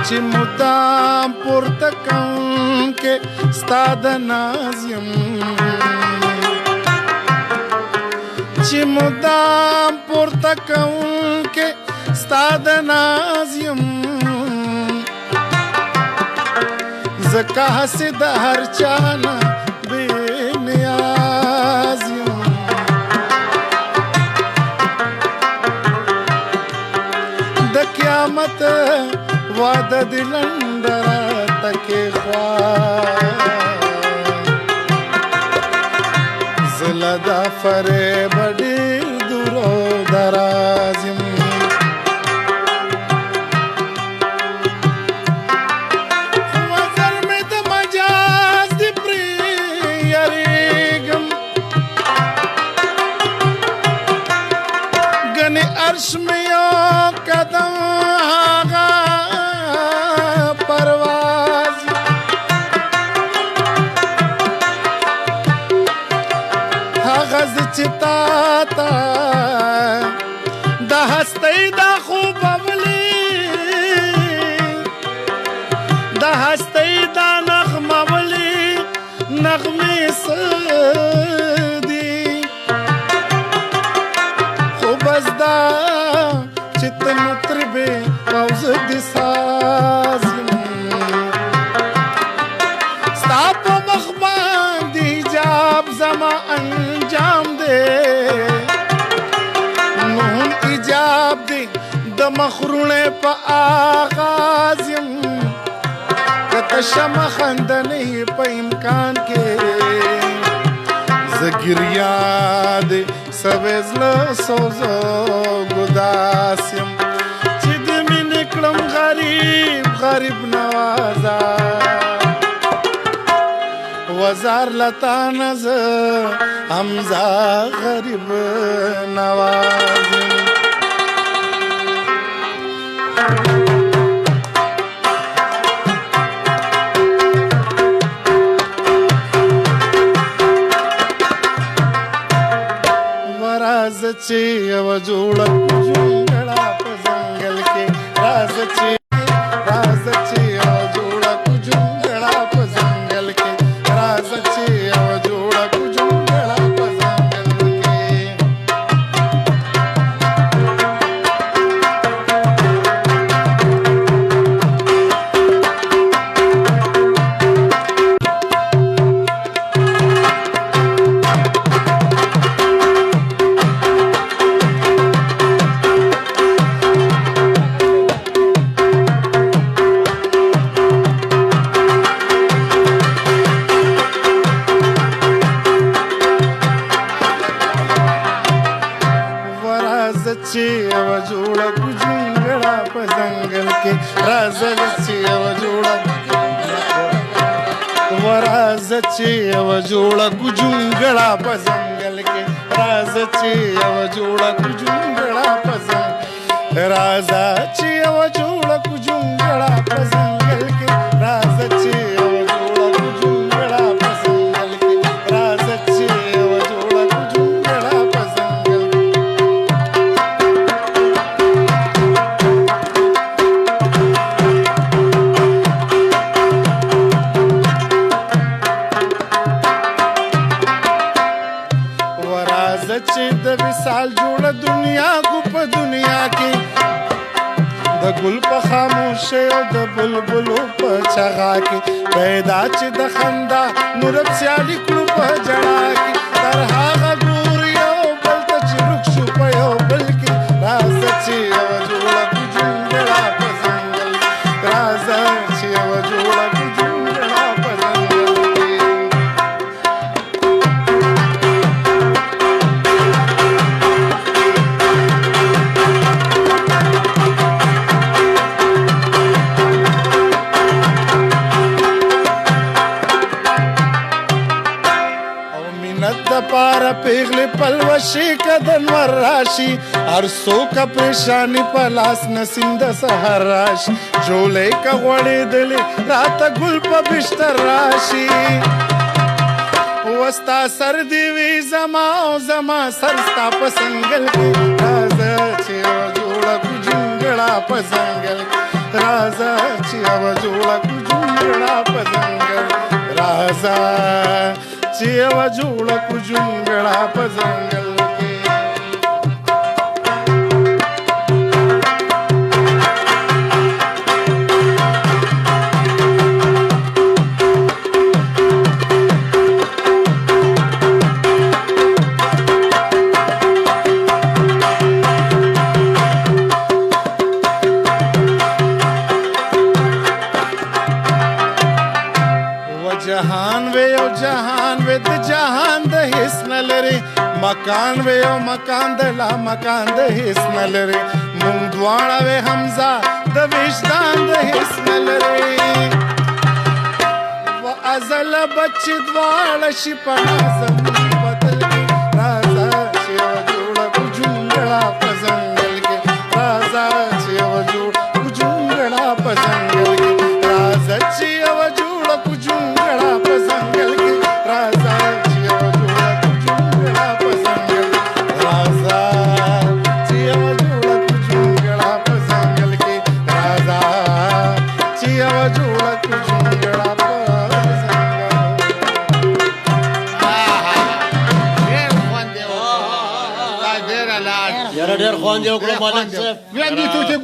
چې مدام پورته کوونکې ستا د ناز یم چې مدام پورته کوونکې ستا د ناز یم ځکه هسې د هر چا نه بې نیاز یم د قیامت وعده دې لنډه راته کېښوه زه له دا فریبه ډېر دور و دراز یم عرش میں یو قدم آغا پرواز آغاز چتا تا دا ہستی دا خوب اولی دا ہستی دا نغم اولی نغمی سدی خوب از دا چت مطربه پوز دی ساز ستا په مخ باندې حجاب زما انجام دی نون ایجاب دی د مخرونه په آغاز یم کته شمه خندنې په امکان کې زګریا دی سویزله سوزو ګداس یم چې د مینې کړم غریب غریب نوازا وزار لتا نه زه حمزه غریب نواز یم راز چې یو جوړه جونګړه په ځنګل کې راز چې یو جوړه جونګړه په ځنګل کې راز چې یو جوړه جونګړه په ځنګل کې چې یو جوړه جونګړه په ځنګل کې راز چې یو جوړه وراز چې یو جوړه جونګړه په ځنګل کې راز چې یو جوړه جونګړه په ځنګل راز چې یو جوړه جونګړه په ځنګل کې راز چې یو جوړه جونګړه په ځنګل کې راز چې یو جوړه جونګړه په ځنګل چې د وصال جوړه دنیا کو په دنیا کې د ګل په خاموشه او د بلبلو په چغا کې پیدا چې د خندا نور سیالي کړو په جړا کې تر هغه ګور یو بل ته چې رخ شو په یو بل کې راز چې یو جوړه جونګړه په ځنګل راز چې یو جوړه جونګړه په ځنګل پارا پیغلی پلوشی کدن ور راشی هر سو کا پریشانی پلاس نسیم د سحر راشی جولے کا غوڑی دلی رات گل پا بشتر راشی وستا سر دیوی زما او زما سر ستا پسنگل کی راز چې جوړه جونګړه پسنگل राजा चिया जोड़ा कुजुंगड़ा पजंगल राजा चिया जोड़ा कुजुंगड़ा पजंगल जहान वे द जहान द हिस्नल रे मकान वे ओ मकान द ला मकान द हिस्नल रे मुंग द्वाड़ा वे हमजा द विजदान द हिस्नल रे व अजल बच द्वाड़ा शिपना जमी बदल के राजा शिव जोड़ा कुजुंगड़ा पजंगल के राजा शिव जोड़ा कुजुंगड़ा पजंगल के राजा शिव जोड़ा कुजुंगड़ा पजंगल के राजा शिव जोड़ा कुजुंगड़ा पजंगल राजा शिव जोड़ा कुजुंगड़ा पजंगल के राजा शिव जोड़ा कुजुंगड़ा ډېر خوند یې وکړو ملک صاحب